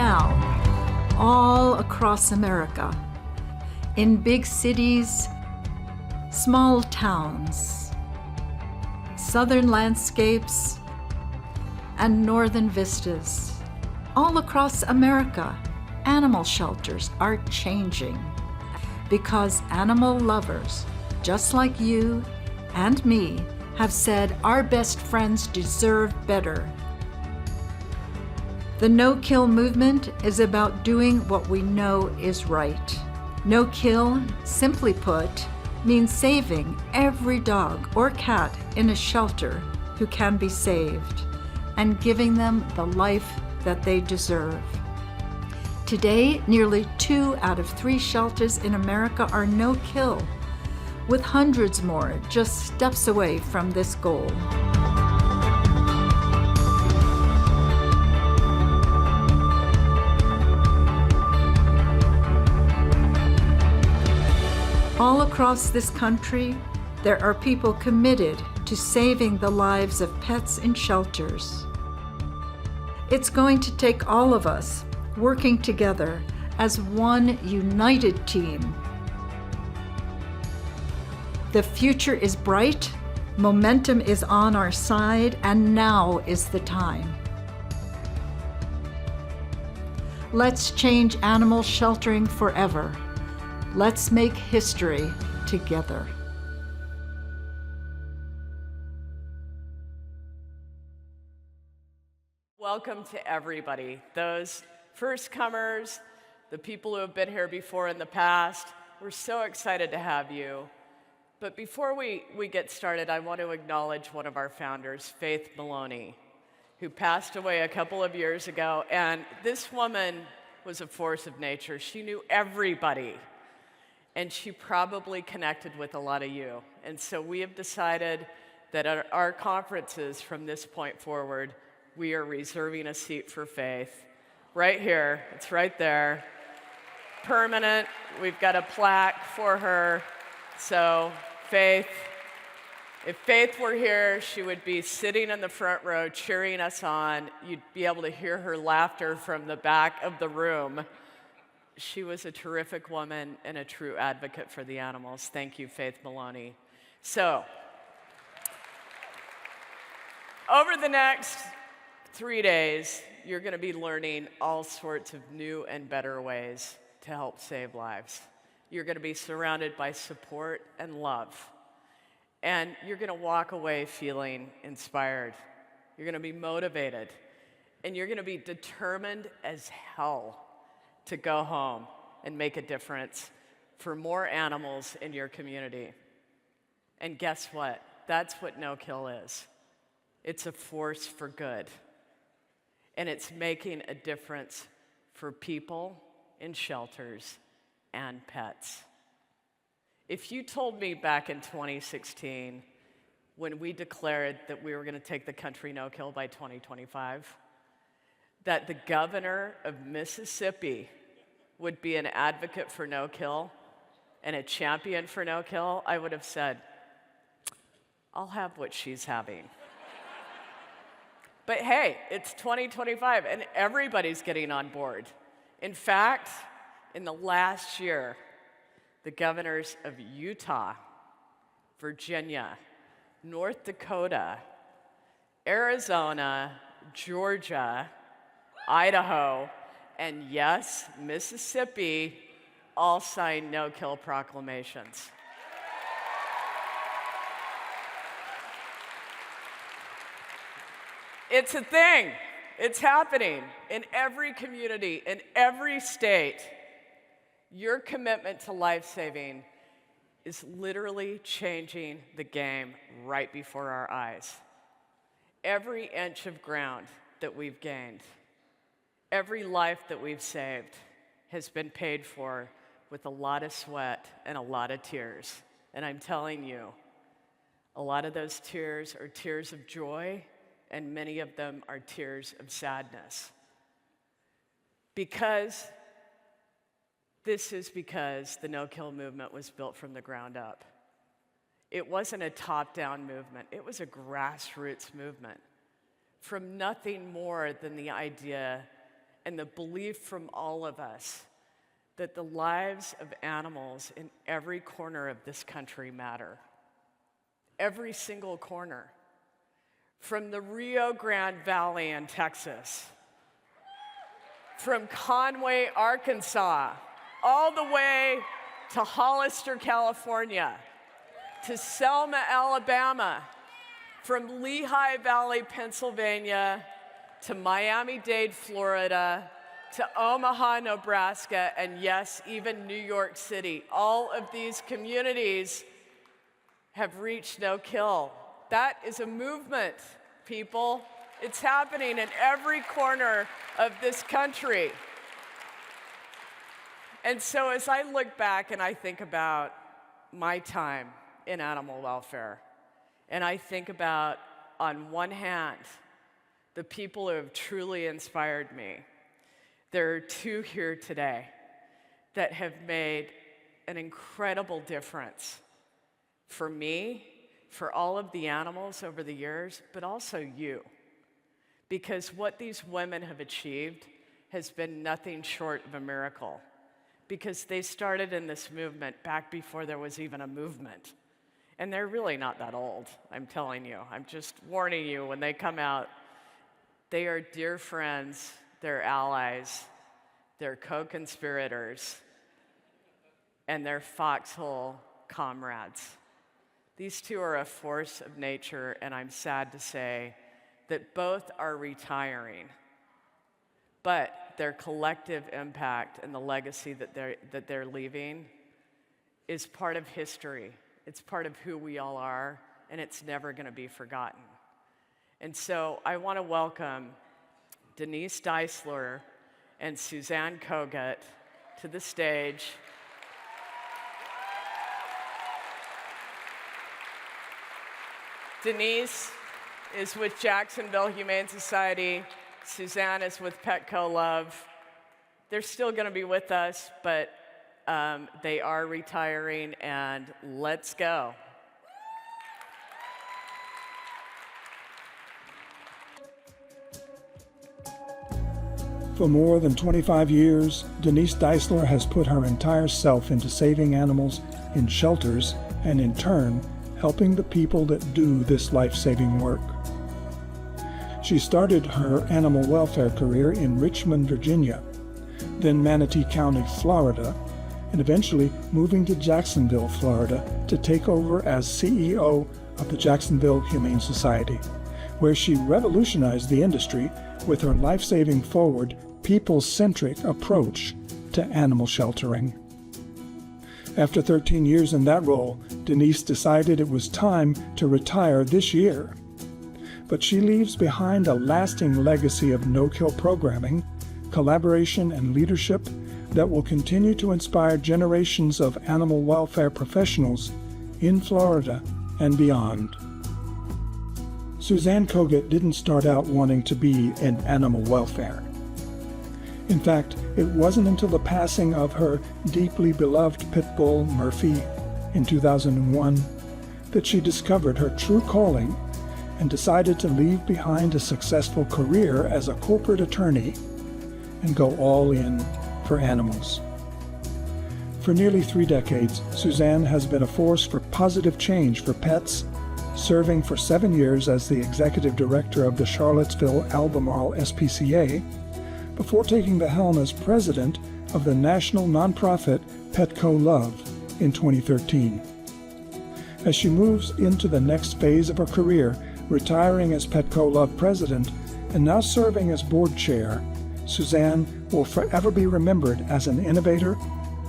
now, all across America, in big cities, small towns, southern landscapes, and northern vistas, all across America, animal shelters are changing because animal lovers, just like you and me, have said our best friends deserve better. The no-kill movement is about doing what we know is right. No-kill, simply put, means saving every dog or cat in a shelter who can be saved and giving them the life that they deserve. Today, nearly 2 out of 3 shelters in America are no-kill, with hundreds more just steps away from this goal. All across this country, there are people committed to saving the lives of pets in shelters. It's going to take all of us working together as one united team. The future is bright, momentum is on our side, and now is the time. Let's change animal sheltering forever. Let's make history together. Welcome to everybody, those first comers, the people who have been here before in the past. We're so excited to have you. But before we get started, I want to acknowledge one of our founders, Faith Maloney, who passed away a couple of years ago. And this woman was a force of nature. She knew everybody. And she probably connected with a lot of you. And so we have decided that at our conferences from this point forward, we are reserving a seat for Faith. Right here, it's right there. Permanent, we've got a plaque for her. So Faith, if Faith were here, she would be sitting in the front row cheering us on. You'd be able to hear her laughter from the back of the room. She was a terrific woman and a true advocate for the animals. Thank you, Faith Maloney. So, over the next 3 days, you're going to be learning all sorts of new and better ways to help save lives. You're going to be surrounded by support and love. And you're going to walk away feeling inspired. You're going to be motivated. And you're going to be determined as hell to go home and make a difference for more animals in your community. And guess what? That's what no-kill is. It's a force for good. And it's making a difference for people in shelters and pets. If you told me back in 2016, when we declared that we were going to take the country no-kill by 2025, that the governor of Mississippi would be an advocate for no-kill and a champion for no-kill, I would have said, I'll have what she's having. But hey, it's 2025 and everybody's getting on board. In fact, in the last year, the governors of Utah, Virginia, North Dakota, Arizona, Georgia, Idaho, and yes, Mississippi, all signed no-kill proclamations. It's a thing. It's happening in every community, in every state. Your commitment to life-saving is literally changing the game right before our eyes. Every inch of ground that we've gained, every life that we've saved has been paid for with a lot of sweat and a lot of tears. And I'm telling you, a lot of those tears are tears of joy, and many of them are tears of sadness. Because the no-kill movement was built from the ground up. It wasn't a top-down movement. It was a grassroots movement from nothing more than the idea and the belief from all of us that the lives of animals in every corner of this country matter. Every single corner. From the Rio Grande Valley in Texas, from Conway, Arkansas, all the way to Hollister, California, to Selma, Alabama, from Lehigh Valley, Pennsylvania, to Miami-Dade, Florida, to Omaha, Nebraska, and yes, even New York City. All of these communities have reached no kill. That is a movement, people. It's happening in every corner of this country. And so as I look back and I think about my time in animal welfare, and I think about, on one hand, the people who have truly inspired me, there are two here today that have made an incredible difference for me, for all of the animals over the years, but also you. Because what these women have achieved has been nothing short of a miracle. Because they started in this movement back before there was even a movement. And they're really not that old, I'm telling you. I'm just warning you, when they come out, they are dear friends, they're allies, they're co-conspirators, and they're foxhole comrades. These two are a force of nature, and I'm sad to say that both are retiring. But their collective impact and the legacy that they're leaving is part of history. It's part of who we all are, and it's never going to be forgotten. And so I want to welcome Denise Deisler and Suzanne Kogut to the stage. Denise is with Jacksonville Humane Society. Suzanne is with Petco Love. They're still going to be with us, but they are retiring, and let's go. For more than 25 years, Denise Deisler has put her entire self into saving animals in shelters and, in turn, helping the people that do this life-saving work. She started her animal welfare career in Richmond, Virginia, then Manatee County, Florida, and eventually moving to Jacksonville, Florida, to take over as CEO of the Jacksonville Humane Society, where she revolutionized the industry with her life-saving forward, people-centric approach to animal sheltering. After 13 years in that role, Denise decided it was time to retire this year. But she leaves behind a lasting legacy of no-kill programming, collaboration, and leadership that will continue to inspire generations of animal welfare professionals in Florida and beyond. Suzanne Kogut didn't start out wanting to be in animal welfare. In fact, it wasn't until the passing of her deeply beloved pit bull, Murphy, in 2001, that she discovered her true calling and decided to leave behind a successful career as a corporate attorney and go all in for animals. For nearly 3 decades, Suzanne has been a force for positive change for pets, serving for 7 years as the executive director of the Charlottesville Albemarle SPCA, before taking the helm as president of the national nonprofit Petco Love in 2013. As she moves into the next phase of her career, retiring as Petco Love president and now serving as board chair, Suzanne will forever be remembered as an innovator,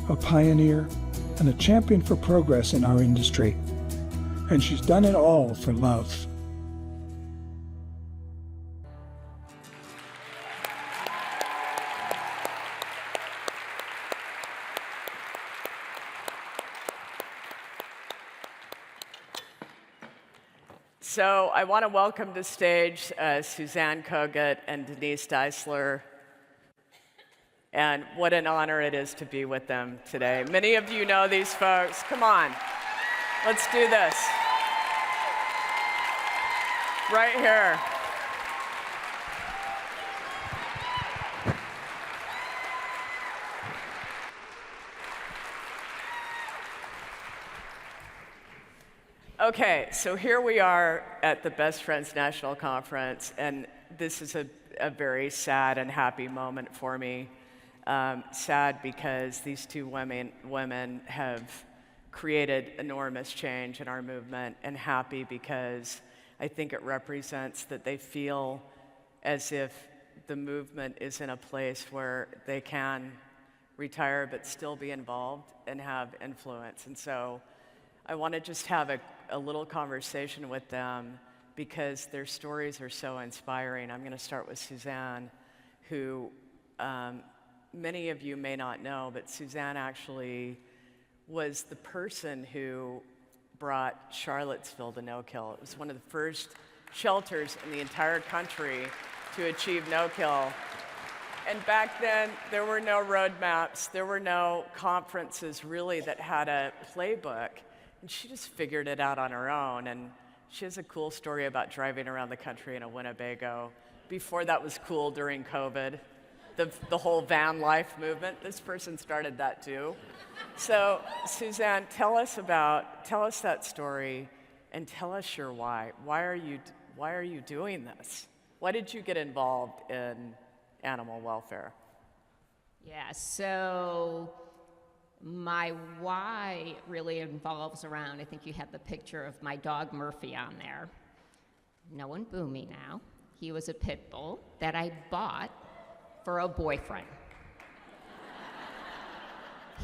a pioneer, and a champion for progress in our industry. And she's done it all for love. So I want to welcome to stage Suzanne Kogut and Denise Deisler. And what an honor it is to be with them today. Many of you know these folks. Come on, let's do this. Right here. Okay, so here we are at the Best Friends National Conference, and this is a very sad and happy moment for me. Sad because these two women have created enormous change in our movement, and happy because I think it represents that they feel as if the movement is in a place where they can retire but still be involved and have influence. And so I want to just have a little conversation with them because their stories are so inspiring. I'm going to start with Suzanne, who many of you may not know, but Suzanne actually was the person who brought Charlottesville to no-kill. It was one of the first shelters in the entire country to achieve no-kill. And back then, there were no roadmaps, there were no conferences really that had a playbook. And she just figured it out on her own. And she has a cool story about driving around the country in a Winnebago. Before that was cool during COVID, the whole van life movement. This person started that too. So Suzanne, tell us that story and tell us your why. Why are you doing this? Why did you get involved in animal welfare? Yeah, so my why really involves around, I think you have the picture of my dog Murphy on there. No one boo me now. He was a pit bull that I bought for a boyfriend.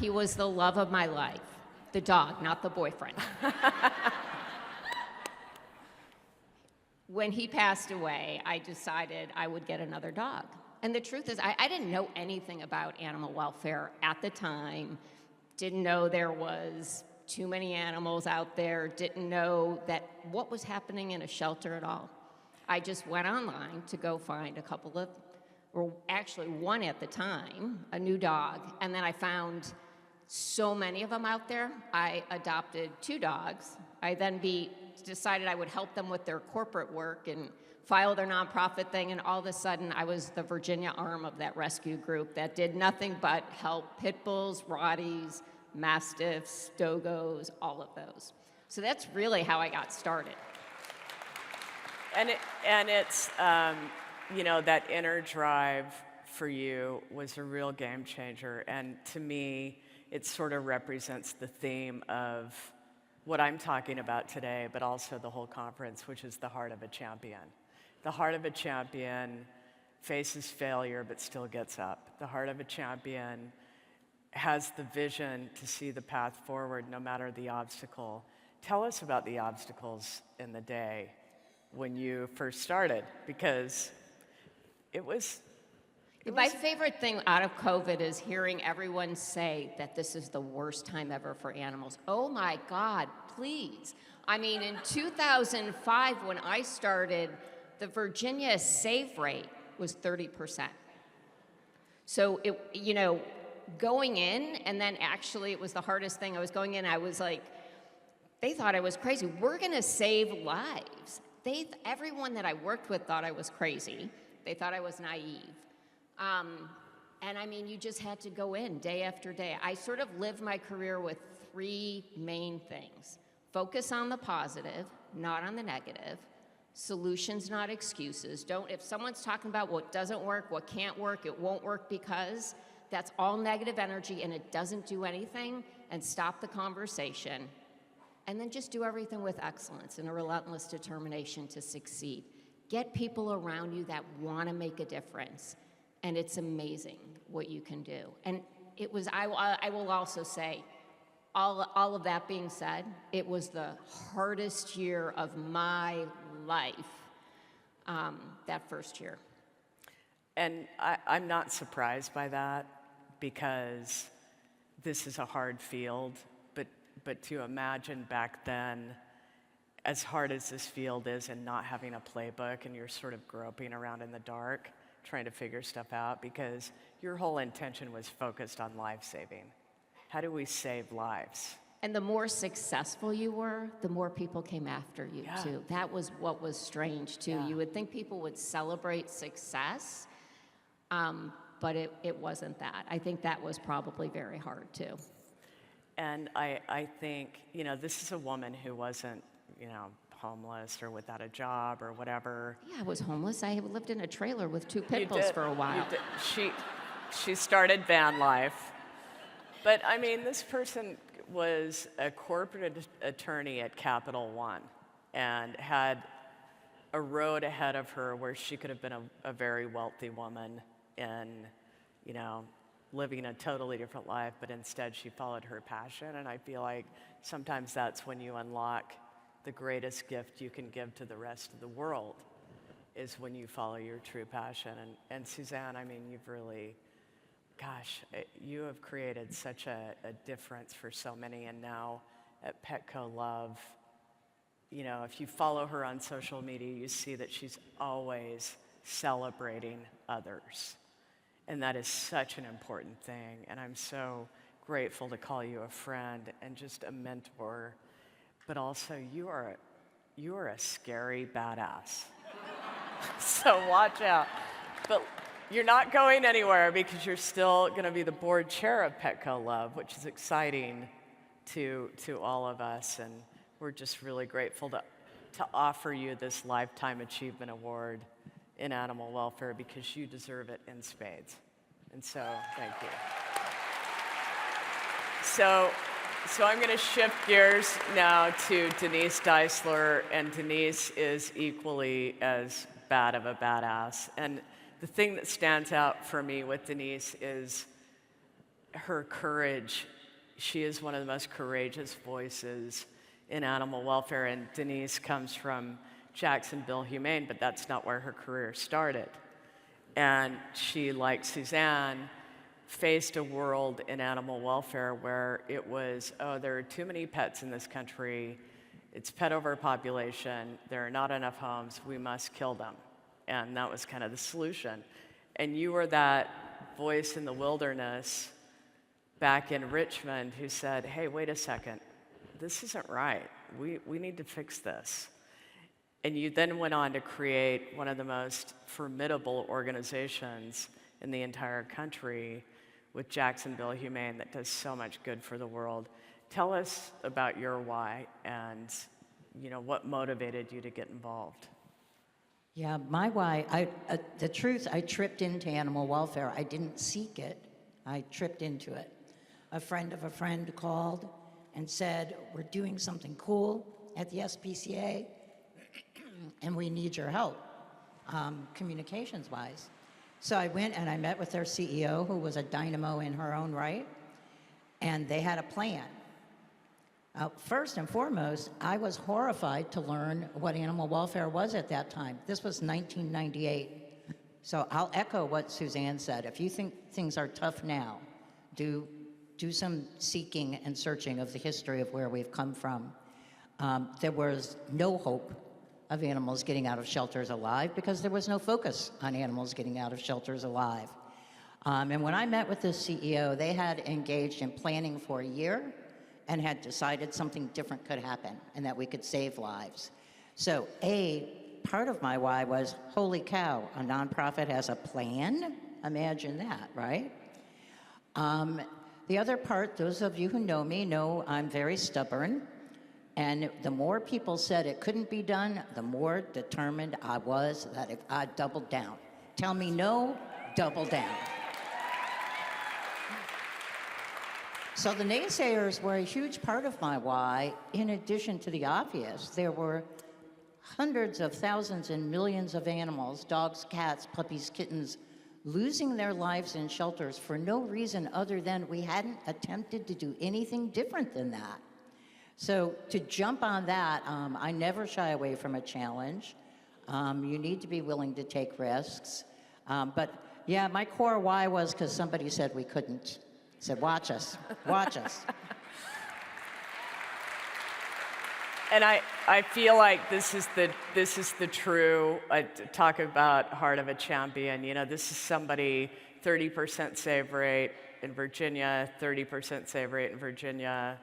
He was the love of my life. The dog, not the boyfriend. When he passed away, I decided I would get another dog. And the truth is, I didn't know anything about animal welfare at the time. Didn't know there was too many animals out there, didn't know that what was happening in a shelter at all. I just went online to go find a couple of, or actually one at the time, a new dog, and then I found so many of them out there. I adopted 2 dogs. I then decided I would help them with their corporate work and file their nonprofit thing, and all of a sudden I was the Virginia arm of that rescue group that did nothing but help pit bulls, Rotties, Mastiffs, Dogos, all of those. So that's really how I got started. And it's that inner drive for you was a real game changer, and to me, it sort of represents the theme of what I'm talking about today, but also the whole conference, which is the heart of a champion. The heart of a champion faces failure but still gets up. The heart of a champion has the vision to see the path forward no matter the obstacle. Tell us about the obstacles in the day when you first started, because it was... My favorite thing out of COVID is hearing everyone say that this is the worst time ever for animals. Oh my God, please. I mean, in 2005, when I started, the Virginia save rate was 30%. So, going in, and then actually it was the hardest thing. I was going in, I was like, they thought I was crazy. We're gonna save lives. Everyone that I worked with thought I was crazy. They thought I was naive. And I mean, you just had to go in day after day. I sort of lived my career with 3 main things. Focus on the positive, not on the negative. Solutions, not excuses. If someone's talking about what doesn't work, what can't work, it won't work because, that's all negative energy and it doesn't do anything, and stop the conversation. And then just do everything with excellence and a relentless determination to succeed. Get people around you that want to make a difference. And it's amazing what you can do. And it was, I will also say, all of that being said, it was the hardest year of my life, that first year. And I'm not surprised by that, because this is a hard field, but to imagine back then, as hard as this field is and not having a playbook and you're sort of groping around in the dark, trying to figure stuff out, because your whole intention was focused on life-saving. How do we save lives? And the more successful you were, the more people came after you, too. That was what was strange, too. Yeah. You would think people would celebrate success, but it wasn't that. I think that was probably very hard, too. And I think, this is a woman who wasn't homeless or without a job or whatever. Yeah, I was homeless. I lived in a trailer with 2 pit bulls for a while. You did. She started van life. But I mean, this person was a corporate attorney at Capital One and had a road ahead of her where she could have been a very wealthy woman and, living a totally different life, but instead she followed her passion. And I feel like sometimes that's when you unlock the greatest gift you can give to the rest of the world, is when you follow your true passion. And Suzanne, I mean, you've really, you have created such a difference for so many. And now at Petco Love, if you follow her on social media, you see that she's always celebrating others. And that is such an important thing. And I'm so grateful to call you a friend and just a mentor. But also, you are a scary badass. So watch out. But you're not going anywhere because you're still going to be the board chair of Petco Love, which is exciting to all of us. And we're just really grateful to offer you this Lifetime Achievement Award in animal welfare because you deserve it in spades. And so, thank you. So I'm going to shift gears now to Denise Deisler, and Denise is equally as bad of a badass. And the thing that stands out for me with Denise is her courage. She is one of the most courageous voices in animal welfare, and Denise comes from Jacksonville Humane, but that's not where her career started. And she, like Suzanne, faced a world in animal welfare where it was, there are too many pets in this country, it's pet overpopulation, there are not enough homes, we must kill them. And that was kind of the solution. And you were that voice in the wilderness back in Richmond who said, hey, wait a second, this isn't right. We need to fix this. And you then went on to create one of the most formidable organizations in the entire country with Jacksonville Humane that does so much good for the world. Tell us about your why and what motivated you to get involved. Yeah, my why, the truth, I tripped into animal welfare. I didn't seek it. I tripped into it. A friend of a friend called and said, we're doing something cool at the SPCA, and we need your help, communications-wise. So I went and I met with their CEO, who was a dynamo in her own right, and they had a plan. First and foremost, I was horrified to learn what animal welfare was at that time. This was 1998. So I'll echo what Suzanne said. If you think things are tough now, do some seeking and searching of the history of where we've come from. There was no hope of animals getting out of shelters alive because there was no focus on animals getting out of shelters alive. And when I met with this CEO, they had engaged in planning for a year and had decided something different could happen and that we could save lives. So part of my why was, holy cow, a nonprofit has a plan? Imagine that, right? The other part, those of you who know me know I'm very stubborn. And the more people said it couldn't be done, the more determined I was that if I doubled down. Tell me no, double down. So the naysayers were a huge part of my why. In addition to the obvious, there were hundreds of thousands and millions of animals, dogs, cats, puppies, kittens, losing their lives in shelters for no reason other than we hadn't attempted to do anything different than that. So to jump on that, I never shy away from a challenge. You need to be willing to take risks. But yeah, my core why was because somebody said we couldn't. Said, watch us, watch us. And I feel like this is the true, talk about heart of a champion. This is somebody, 30% save rate in Virginia, 30% save rate in Virginia.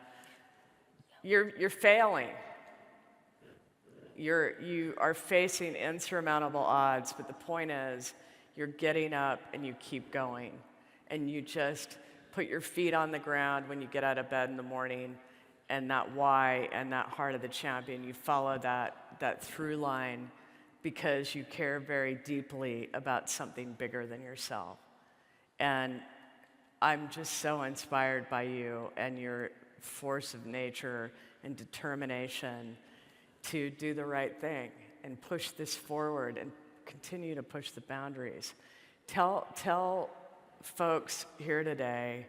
You're failing. You are facing insurmountable odds, but the point is, you're getting up and you keep going. And you just put your feet on the ground when you get out of bed in the morning and that why and that heart of the champion. You follow that through line because you care very deeply about something bigger than yourself. And I'm just so inspired by you and your force of nature and determination to do the right thing and push this forward and continue to push the boundaries. Tell folks here today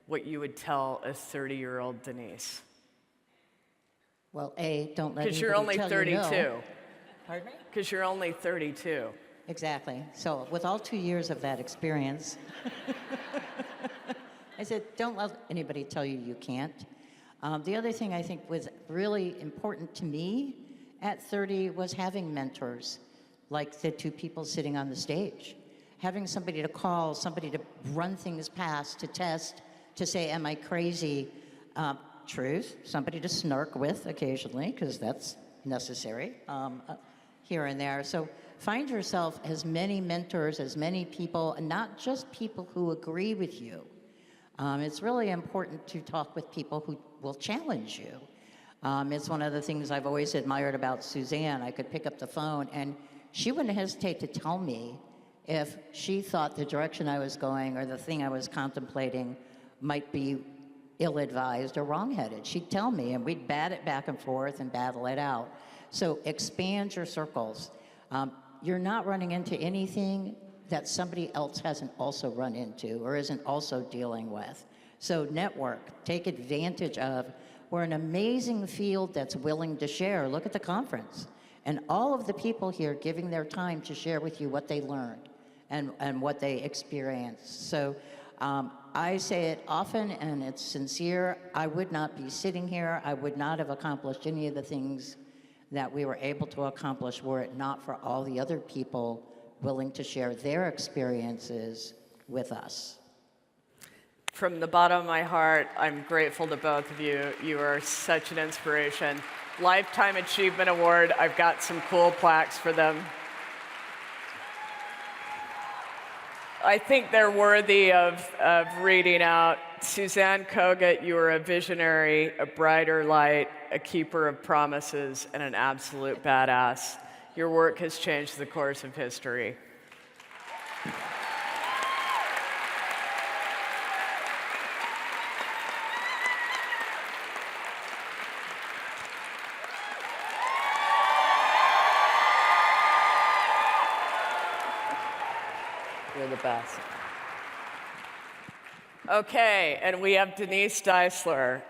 what you would tell a 30-year-old Denise. Well, A, don't let Because anybody you're only tell 32. you no. Pardon me? Because you're only 32. Exactly. So with all 2 years of that experience, I said, don't let anybody tell you you can't. The other thing I think was really important to me at 30 was having mentors, like the two people sitting on the stage. Having somebody to call, somebody to run things past, to test, to say, am I crazy? Truth, somebody to snark with occasionally, because that's necessary here and there. So find yourself as many mentors, as many people, and not just people who agree with you. It's really important to talk with people who will challenge you. It's one of the things I've always admired about Suzanne. I could pick up the phone, and she wouldn't hesitate to tell me if she thought the direction I was going or the thing I was contemplating might be ill-advised or wrong-headed. She'd tell me, and we'd bat it back and forth and battle it out. So expand your circles. You're not running into anything that somebody else hasn't also run into or isn't also dealing with. So network, take advantage of. We're an amazing field that's willing to share. Look at the conference. And all of the people here giving their time to share with you what they learned and what they experienced. So I say it often, and it's sincere. I would not be sitting here. I would not have accomplished any of the things that we were able to accomplish were it not for all the other people willing to share their experiences with us. From the bottom of my heart, I'm grateful to both of you. You are such an inspiration. Lifetime Achievement Award. I've got some cool plaques for them. I think they're worthy of reading out. Suzanne Kogut, you are a visionary, a brighter light, a keeper of promises, and an absolute badass. Your work has changed the course of history. You're the best. Okay, and we have Denise Deisler.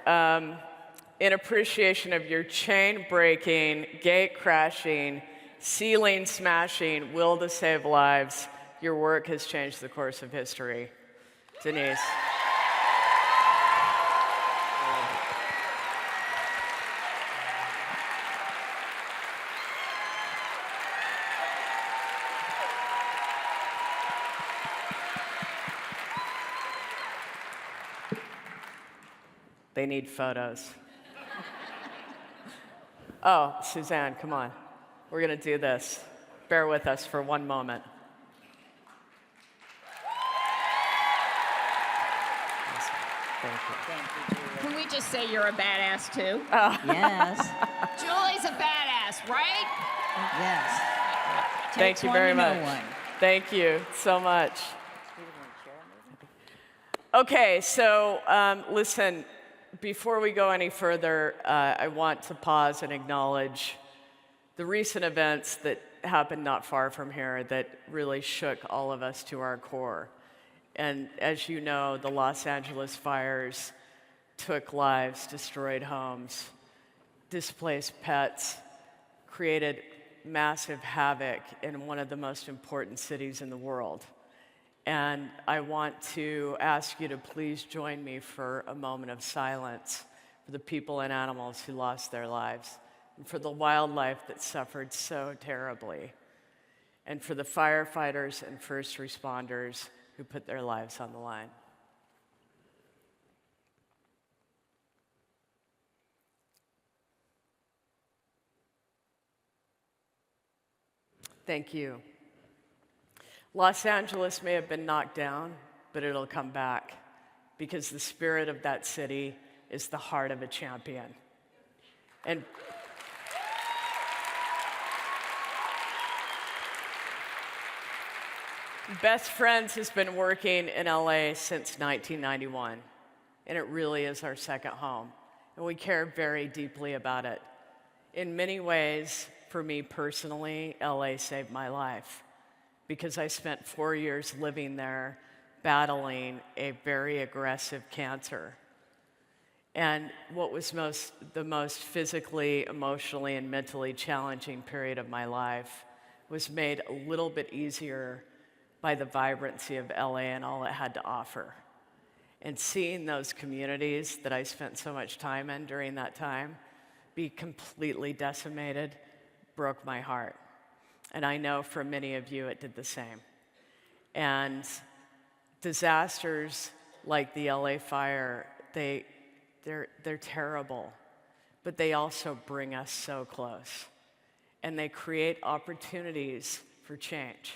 In appreciation of your chain-breaking, gate-crashing, ceiling-smashing will to save lives, your work has changed the course of history. Denise. They need photos. Oh, Suzanne, come on. We're going to do this. Bear with us for one moment. Thank you. Thank you, Julie. Can we just say you're a badass, too? Yes. Julie's a badass, right? Yes. Thank you very much. Thank you so much. Okay, so listen, before we go any further, I want to pause and acknowledge the recent events that happened not far from here that really shook all of us to our core. And as you know, the Los Angeles fires took lives, destroyed homes, displaced pets, created massive havoc in one of the most important cities in the world. And I want to ask you to please join me for a moment of silence for the people and animals who lost their lives, and for the wildlife that suffered so terribly, and for the firefighters and first responders who put their lives on the line. Thank you. Los Angeles may have been knocked down, but it'll come back because the spirit of that city is the heart of a champion. And Best Friends has been working in LA since 1991, and it really is our second home, and we care very deeply about it. In many ways, for me personally, LA saved my life because I spent 4 years living there battling a very aggressive cancer. And what was the most physically, emotionally, and mentally challenging period of my life was made a little bit easier by the vibrancy of LA and all it had to offer. And seeing those communities that I spent so much time in during that time be completely decimated broke my heart. And I know for many of you it did the same. And disasters like the LA fire, they're terrible, but they also bring us so close. And they create opportunities for change.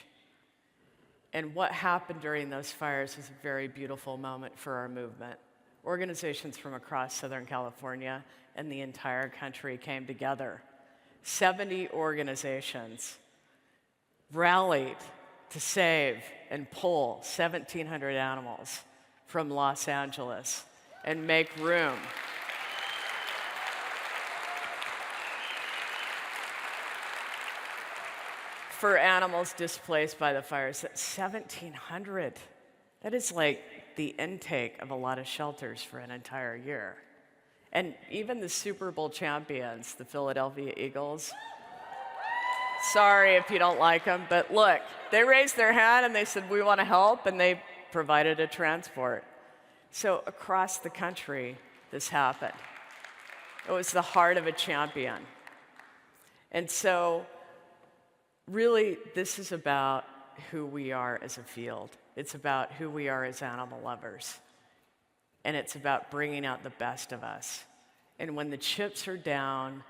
And what happened during those fires was a very beautiful moment for our movement. Organizations from across Southern California and the entire country came together. 70 organizations rallied to save and pull 1,700 animals from Los Angeles and make room for animals displaced by the fires. That's 1,700. That is like the intake of a lot of shelters for an entire year. And even the Super Bowl champions, the Philadelphia Eagles, sorry if you don't like them, but look, they raised their hand and they said, we want to help, and they provided a transport. So across the country, this happened. It was the heart of a champion. And so really, this is about who we are as a field. It's about who we are as animal lovers. And it's about bringing out the best of us. And when the chips are down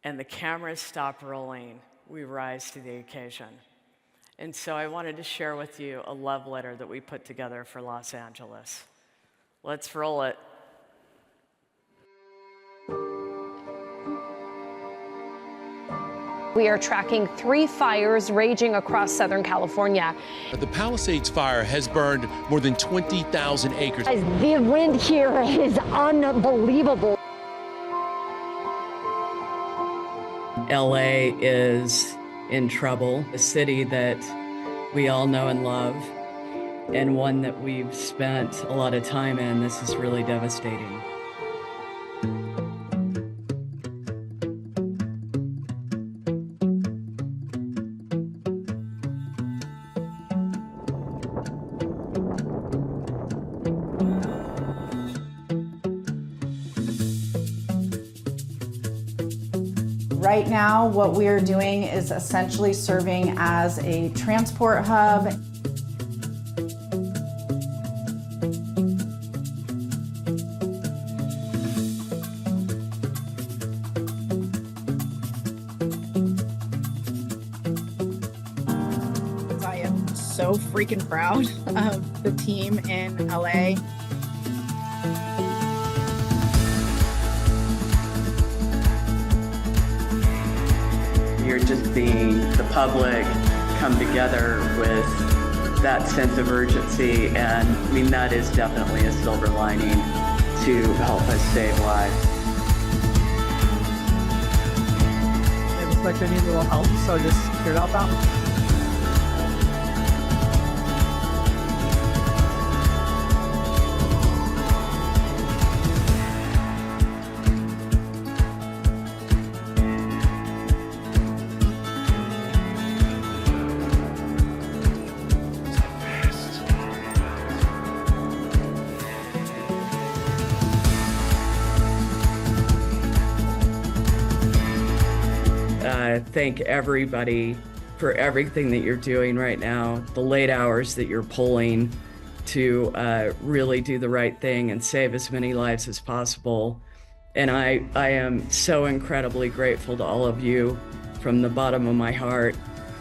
and the cameras stop rolling, we rise to the occasion. And so I wanted to share with you a love letter that we put together for Los Angeles. Let's roll it. We are tracking 3 fires raging across Southern California. The Palisades fire has burned more than 20,000 acres. The wind here is unbelievable. LA is in trouble, a city that we all know and love, and one that we've spent a lot of time in. This is really devastating. Right now, what we are doing is essentially serving as a transport hub. I am so freaking proud of the team in LA. You're just seeing the public come together with that sense of urgency, and I mean, that is definitely a silver lining to help us save lives. It looks like they need a little help, so just here to help out. Thank everybody for everything that you're doing right now, the late hours that you're pulling to really do the right thing and save as many lives as possible. And I am so incredibly grateful to all of you from the bottom of my heart.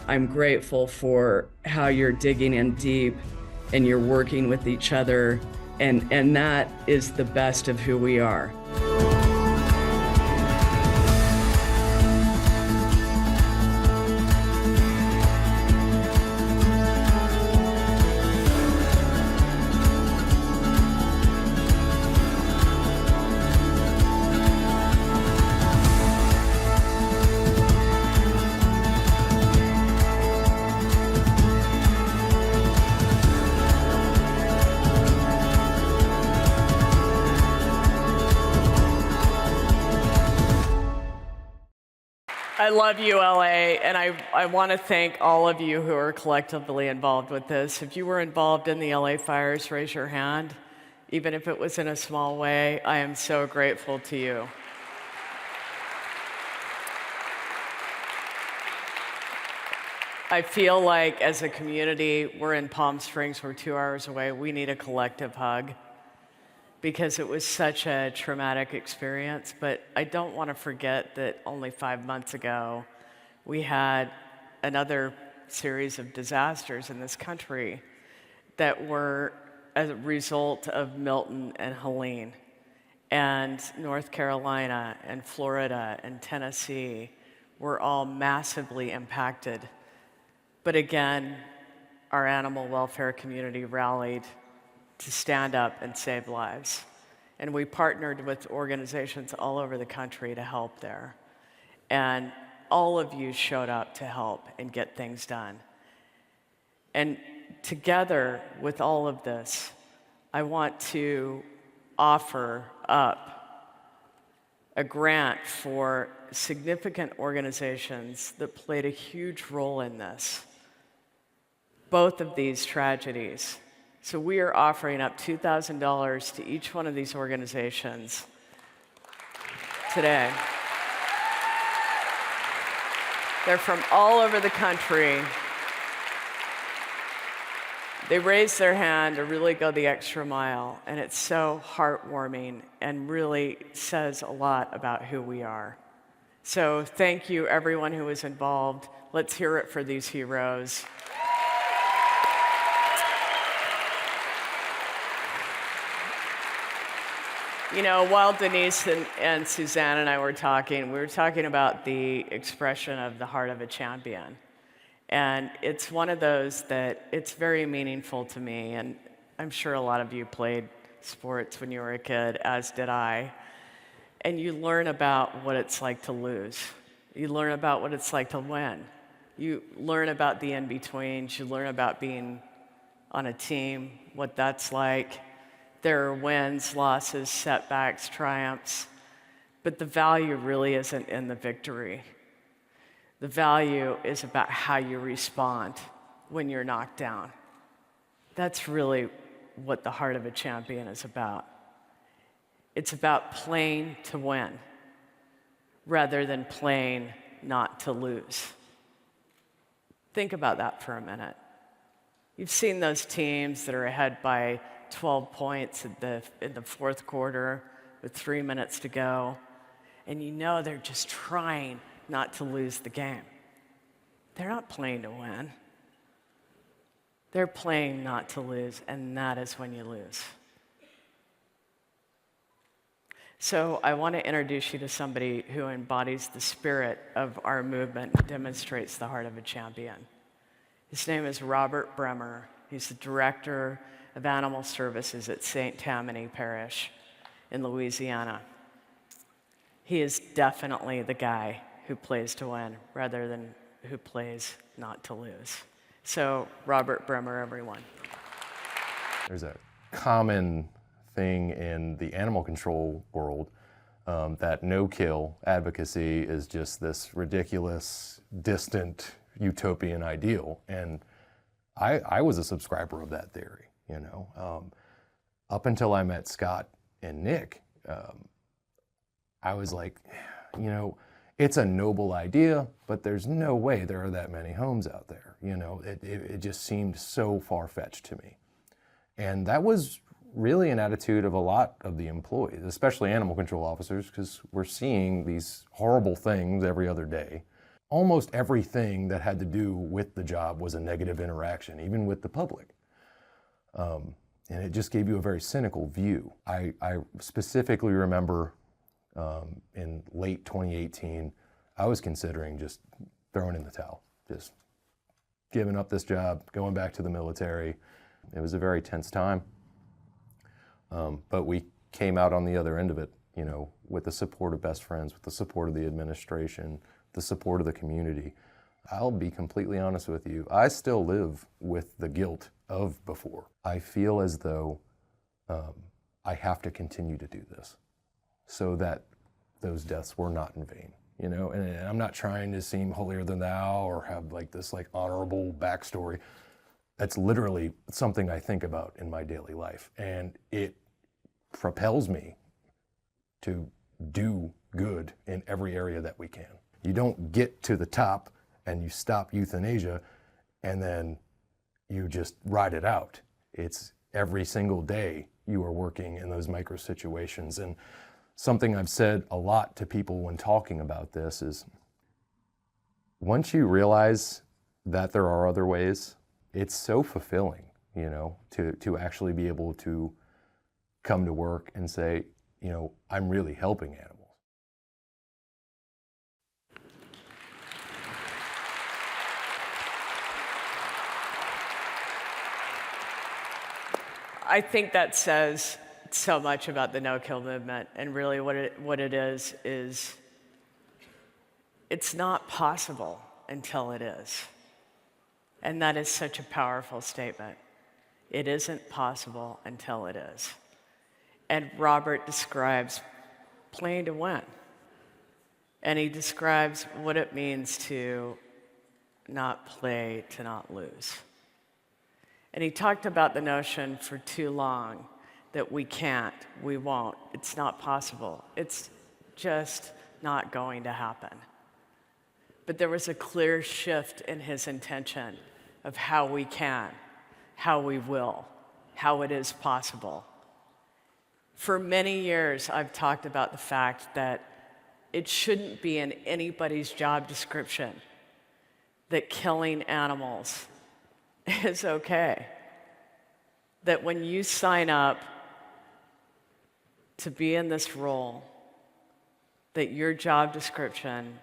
I'm grateful for how you're digging in deep and you're working with each other And that is the best of who we are. I love you, LA, and I want to thank all of you who are collectively involved with this. If you were involved in the LA fires, raise your hand. Even if it was in a small way, I am so grateful to you. I feel like as a community, we're in Palm Springs, we're 2 hours away. We need a collective hug because it was such a traumatic experience. But I don't want to forget that only 5 months ago, we had another series of disasters in this country that were as a result of Milton and Helene. And North Carolina and Florida and Tennessee were all massively impacted. But again, our animal welfare community rallied to stand up and save lives. And we partnered with organizations all over the country to help there. And all of you showed up to help and get things done. And together with all of this, I want to offer up a grant for significant organizations that played a huge role in this, both of these tragedies. So we are offering up $2,000 to each one of these organizations today. They're from all over the country. They raise their hand to really go the extra mile, and it's so heartwarming and really says a lot about who we are. So thank you, everyone who was involved. Let's hear it for these heroes. You know, while Denise and Suzanne and I were talking, we were talking about the expression of the heart of a champion. And it's one of those that it's very meaningful to me. And I'm sure a lot of you played sports when you were a kid, as did I. And you learn about what it's like to lose. You learn about what it's like to win. You learn about the in-betweens. You learn about being on a team, what that's like. There are wins, losses, setbacks, triumphs, but the value really isn't in the victory. The value is about how you respond when you're knocked down. That's really what the heart of a champion is about. It's about playing to win rather than playing not to lose. Think about that for a minute. You've seen those teams that are ahead by 12 points in the fourth quarter with 3 minutes to go, and you know they're just trying not to lose the game. They're not playing to win. They're playing not to lose, and that is when you lose. So I want to introduce you to somebody who embodies the spirit of our movement and demonstrates the heart of a champion. His name is Robert Bremer. He's the director of Animal Services at St. Tammany Parish in Louisiana. He is definitely the guy who plays to win rather than who plays not to lose. So, Robert Bremer, everyone. There's a common thing in the animal control world that no-kill advocacy is just this ridiculous, distant, utopian ideal. And I was a subscriber of that theory. You know, up until I met Scott and Nick, I was like, you know, it's a noble idea, but there's no way there are that many homes out there. You know, it just seemed so far-fetched to me. And that was really an attitude of a lot of the employees, especially animal control officers, because we're seeing these horrible things every other day. Almost everything that had to do with the job was a negative interaction, even with the public. And it just gave you a very cynical view. I specifically remember in late 2018, I was considering just throwing in the towel, just giving up this job, going back to the military. It was a very tense time, but we came out on the other end of it, you know, with the support of best friends, with the support of the administration, the support of the community. I'll be completely honest with you, I still live with the guilt of before. I feel as though I have to continue to do this so that those deaths were not in vain. You know, and I'm not trying to seem holier than thou or have like this like honorable backstory. That's literally something I think about in my daily life, and it propels me to do good in every area that we can. You don't get to the top and you stop euthanasia and then you just ride it out. It's every single day you are working in those micro situations. And something I've said a lot to people when talking about this is, once you realize that there are other ways, it's so fulfilling, you know, to actually be able to come to work and say, you know, I'm really helping animals. I think that says so much about the no-kill movement, and really what it is it's not possible until it is. And that is such a powerful statement. It isn't possible until it is. And Robert describes playing to win. And he describes what it means to not play to not lose. And he talked about the notion for too long that we can't, we won't, it's not possible. It's just not going to happen. But there was a clear shift in his intention of how we can, how we will, how it is possible. For many years, I've talked about the fact that it shouldn't be in anybody's job description that killing animals is okay. That when you sign up to be in this role, that your job description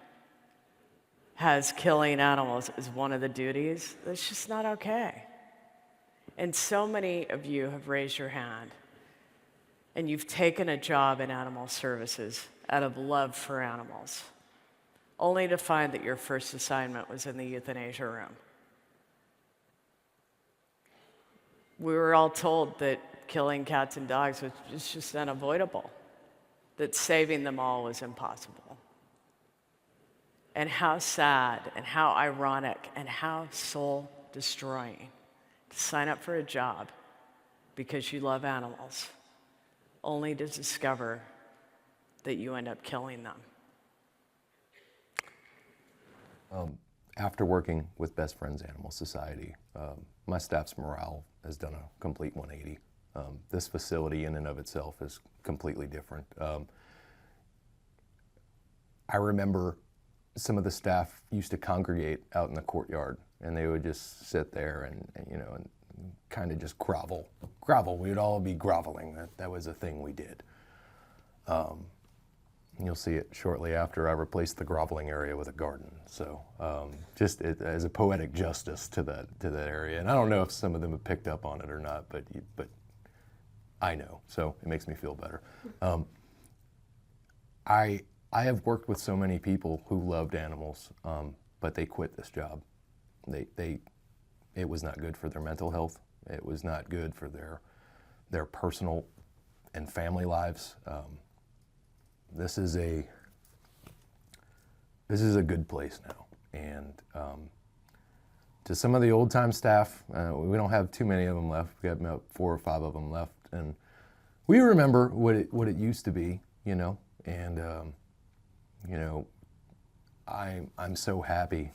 has killing animals as one of the duties, that's just not okay. And so many of you have raised your hand, and you've taken a job in animal services out of love for animals, only to find that your first assignment was in the euthanasia room. We were all told that killing cats and dogs was just unavoidable, that saving them all was impossible. And how sad and how ironic and how soul-destroying to sign up for a job because you love animals, only to discover that you end up killing them. After working with Best Friends Animal Society, my staff's morale has done a complete 180. This facility in and of itself is completely different. I remember some of the staff used to congregate out in the courtyard, and they would just sit there and you know, and kind of just grovel. We would all be groveling. That was a thing we did. You'll see it shortly after I replaced the groveling area with a garden. So just as a poetic justice to that area. And I don't know if some of them have picked up on it or not, but I know, so it makes me feel better. I have worked with so many people who loved animals, but they quit this job. It was not good for their mental health. It was not good for their personal and family lives. This is a good place now, and to some of the old time staff, we don't have too many of them left. We have about 4 or 5 of them left, and we remember what it used to be, you know. And you know, I'm so happy.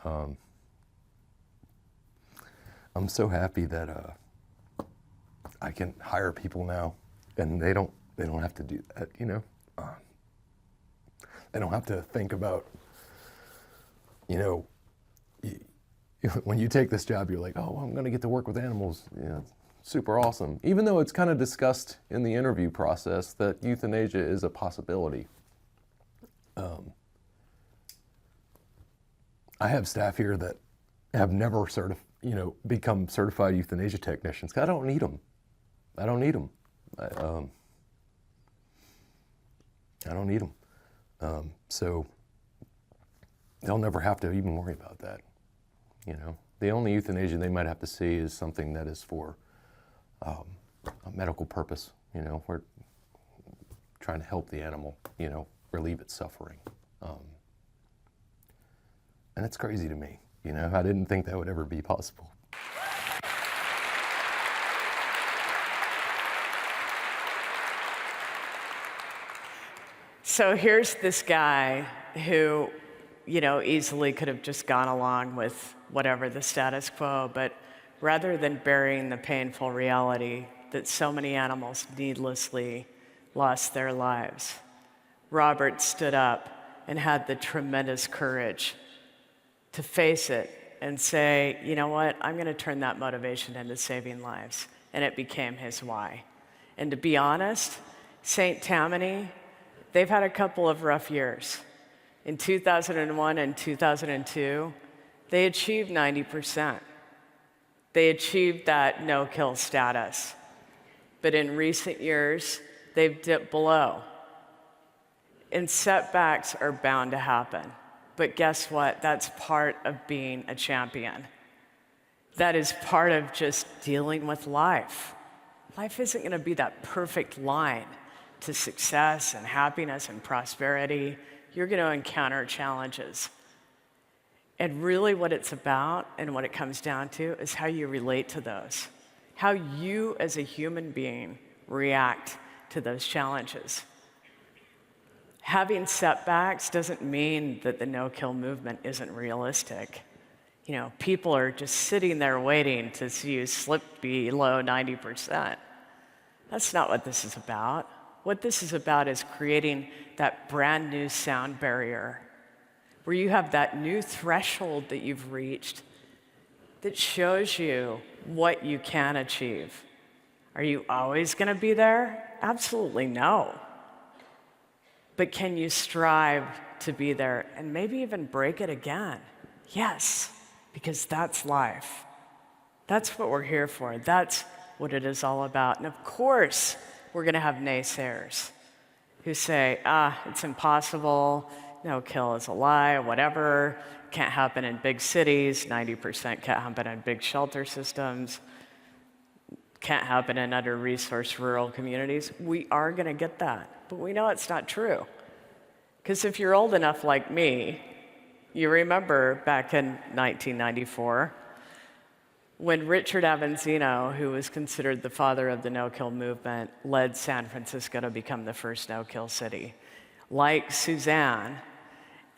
I'm so happy that I can hire people now, and they don't have to do that, you know. They don't have to think about, you know, when you take this job, you're like, oh, I'm going to get to work with animals. You know, super awesome, even though it's kind of discussed in the interview process that euthanasia is a possibility. I have staff here that have never become certified euthanasia technicians. I don't need them. I don't need them. I don't need them. So they'll never have to even worry about that. The only euthanasia they might have to see is something that is for a medical purpose. We're trying to help the animal, relieve its suffering. And it's crazy to me. I didn't think that would ever be possible. So here's this guy who, easily could have just gone along with whatever the status quo, but rather than burying the painful reality that so many animals needlessly lost their lives, Robert stood up and had the tremendous courage to face it and say, you know what, I'm going to turn that motivation into saving lives. And it became his why. And to be honest, St. Tammany, they've had a couple of rough years. In 2001 and 2002, they achieved 90%. They achieved that no-kill status. But in recent years, they've dipped below. And setbacks are bound to happen. But guess what? That's part of being a champion. That is part of just dealing with life. Life isn't going to be that perfect line to success and happiness and prosperity. You're going to encounter challenges. And really what it's about and what it comes down to is how you relate to those. How you as a human being react to those challenges. Having setbacks doesn't mean that the no-kill movement isn't realistic. People are just sitting there waiting to see you slip below 90%. That's not what this is about. What this is about is creating that brand new sound barrier where you have that new threshold that you've reached that shows you what you can achieve. Are you always going to be there? Absolutely no. But can you strive to be there and maybe even break it again? Yes, because that's life. That's what we're here for. That's what it is all about. And of course, we're going to have naysayers who say, it's impossible, no-kill is a lie, whatever, can't happen in big cities, 90% can't happen in big shelter systems, can't happen in under-resourced rural communities. We are going to get that. But we know it's not true. Because if you're old enough like me, you remember back in 1994, when Richard Avanzino, who was considered the father of the no-kill movement, led San Francisco to become the first no-kill city. Like Suzanne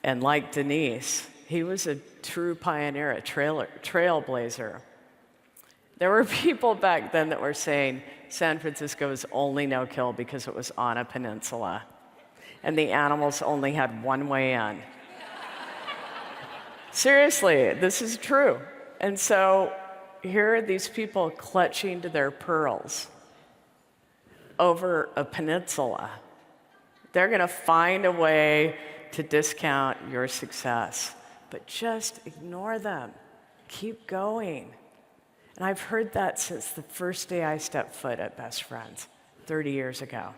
and like Denise, he was a true pioneer, a trailblazer. There were people back then that were saying San Francisco was only no-kill because it was on a peninsula, and the animals only had one way in. Seriously, this is true. And so here are these people clutching to their pearls over a peninsula. They're going to find a way to discount your success, but just ignore them. Keep going. And I've heard that since the first day I stepped foot at Best Friends, 30 years ago.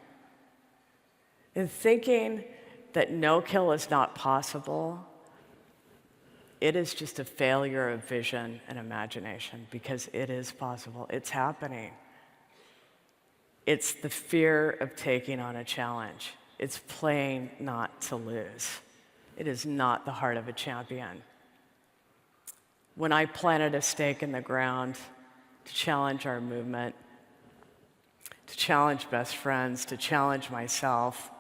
And thinking that no-kill is not possible, it is just a failure of vision and imagination, because it is possible. It's happening. It's the fear of taking on a challenge. It's playing not to lose. It is not the heart of a champion. When I planted a stake in the ground to challenge our movement, to challenge Best Friends, to challenge myself,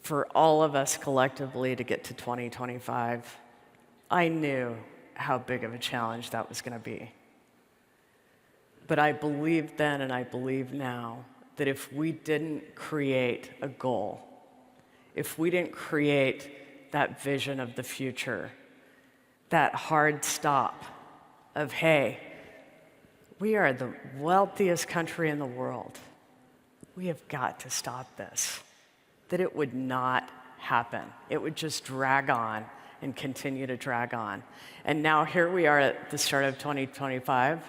for all of us collectively to get to 2025, I knew how big of a challenge that was going to be. But I believed then and I believe now that if we didn't create a goal, if we didn't create that vision of the future, that hard stop of, hey, We are the wealthiest country in the world. We have got to stop this. That it would not happen. It would just drag on and continue to drag on. And now here we are at the start of 2025,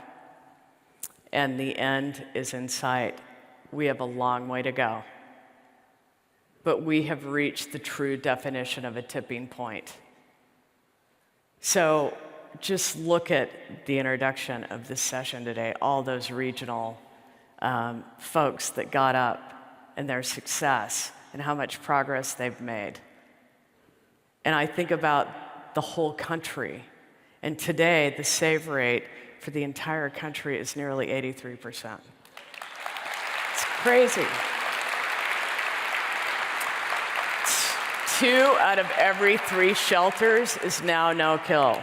and the end is in sight. We have a long way to go. But we have reached the true definition of a tipping point. So just look at the introduction of this session today, all those regional folks that got up and their success and how much progress they've made. And I think about the whole country. And today, the save rate for the entire country is nearly 83%. It's crazy. 2 out of every 3 shelters is now no-kill.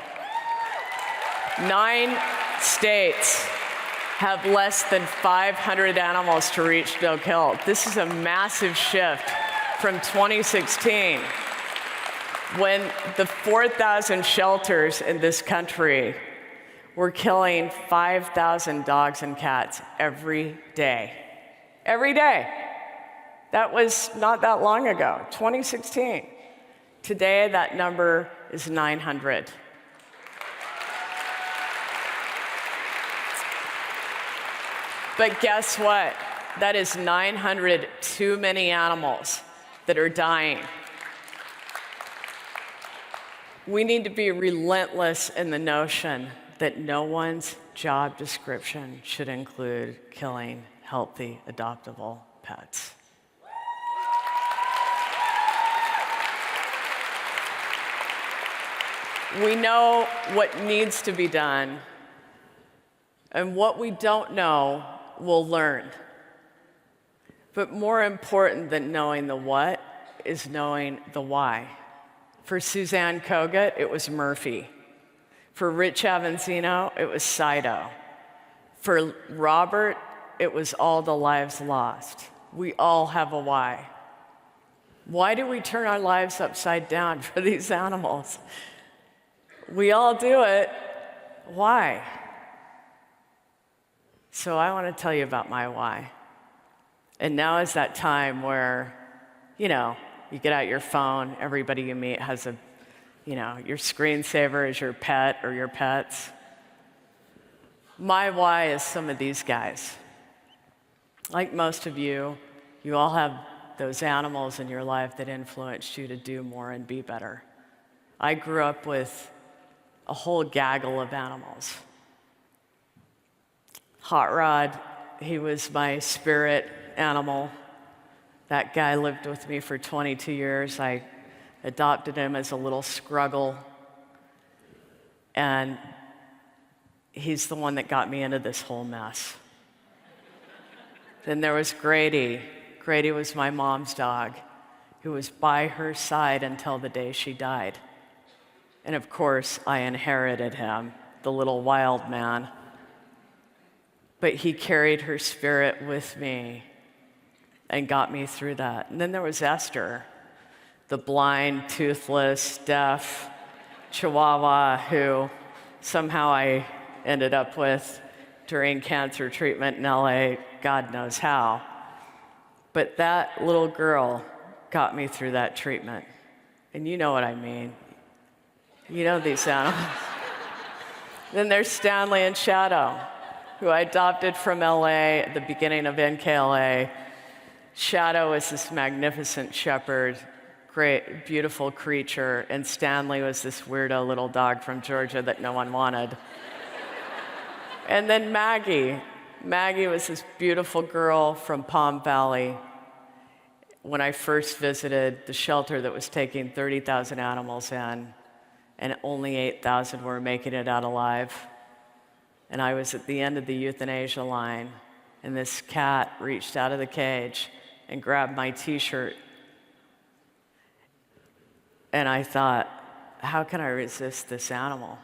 9 states have less than 500 animals to reach no-kill. This is a massive shift from 2016, when the 4,000 shelters in this country were killing 5,000 dogs and cats every day. Every day. That was not that long ago, 2016. Today, that number is 900. But guess what? That is 900 too many animals that are dying. We need to be relentless in the notion that no one's job description should include killing healthy, adoptable pets. We know what needs to be done, and what we don't know, we'll learn. But more important than knowing the what is knowing the why. For Suzanne Kogut, it was Murphy. For Rich Avanzino, it was Sido. For Robert, it was all the lives lost. We all have a why. Why do we turn our lives upside down for these animals? We all do it. Why? So I want to tell you about my why. And now is that time where, you get out your phone, everybody you meet has your screensaver is your pet or your pets. My why is some of these guys. Like most of you, you all have those animals in your life that influenced you to do more and be better. I grew up with a whole gaggle of animals. Hot Rod, he was my spirit animal. That guy lived with me for 22 years. I adopted him as a little scruggle. And he's the one that got me into this whole mess. Then there was Grady. Grady was my mom's dog, who was by her side until the day she died. And of course, I inherited him, the little wild man. But he carried her spirit with me and got me through that. And then there was Esther, the blind, toothless, deaf Chihuahua who somehow I ended up with during cancer treatment in LA, God knows how. But that little girl got me through that treatment. And you know what I mean. You know these animals. Then there's Stanley and Shadow, who I adopted from LA at the beginning of NKLA. Shadow is this magnificent shepherd, great, beautiful creature, and Stanley was this weirdo little dog from Georgia that no one wanted. And then Maggie. Maggie was this beautiful girl from Palm Valley. When I first visited the shelter that was taking 30,000 animals in, and only 8,000 were making it out alive. And I was at the end of the euthanasia line, and this cat reached out of the cage and grabbed my t-shirt. And I thought, how can I resist this animal?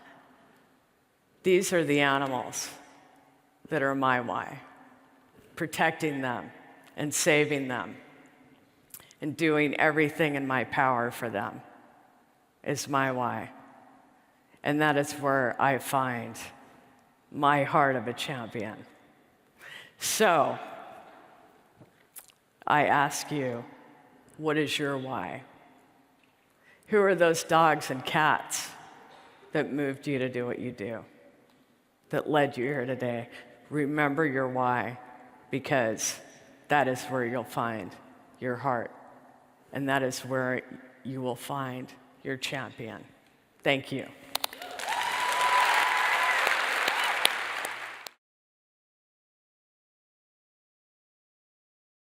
These are the animals that are my why. Protecting them and saving them and doing everything in my power for them is my why. And that is where I find my heart of a champion. So, I ask you, what is your why? Who are those dogs and cats that moved you to do what you do, that led you here today? Remember your why, because that is where you'll find your heart, and that is where you will find your champion. Thank you.